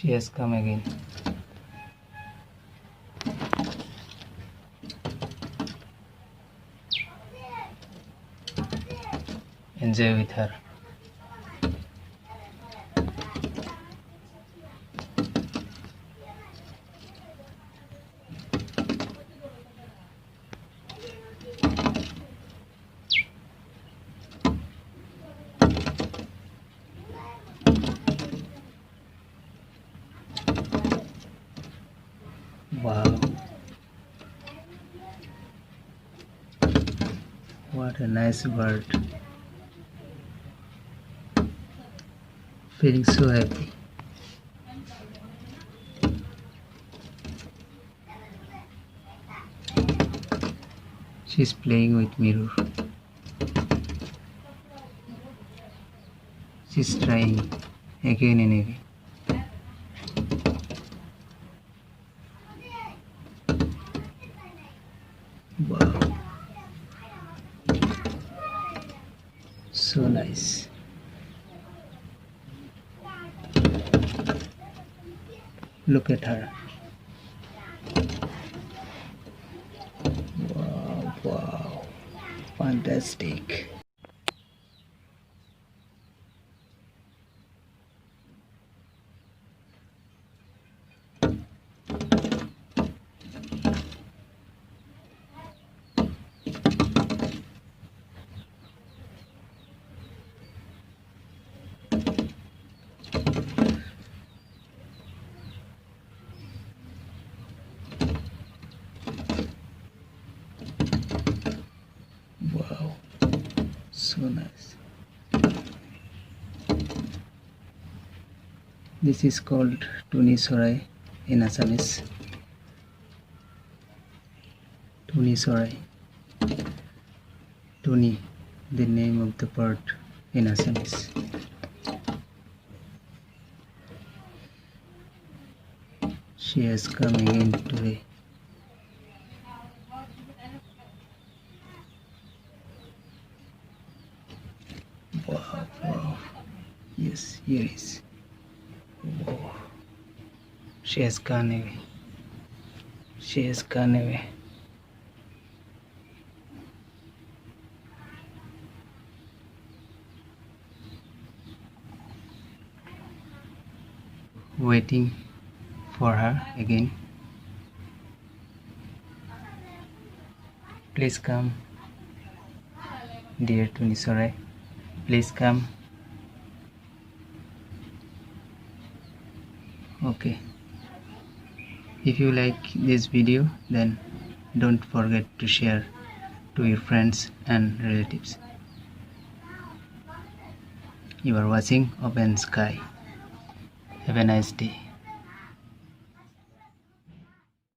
She has come again. Enjoy with her. Wow, what a nice bird. Feeling so happy. She's playing with mirror. She's trying again and again. Wow, so nice. Look at her. Wow, wow, fantastic. Wow, so nice. This is called Tuni Sorai in Assamese. Tuni Sorai. Tuni, the name of the bird in Assamese. She has come again today. Wow, wow. Yes, here is. Wow. She has gone away. She has gone away. Waiting for her again. Please come, dear Tuni Sorai. Please come. Okay. If you like this video, then don't forget to share to your friends and relatives. You are watching Open Sky. Have a nice day.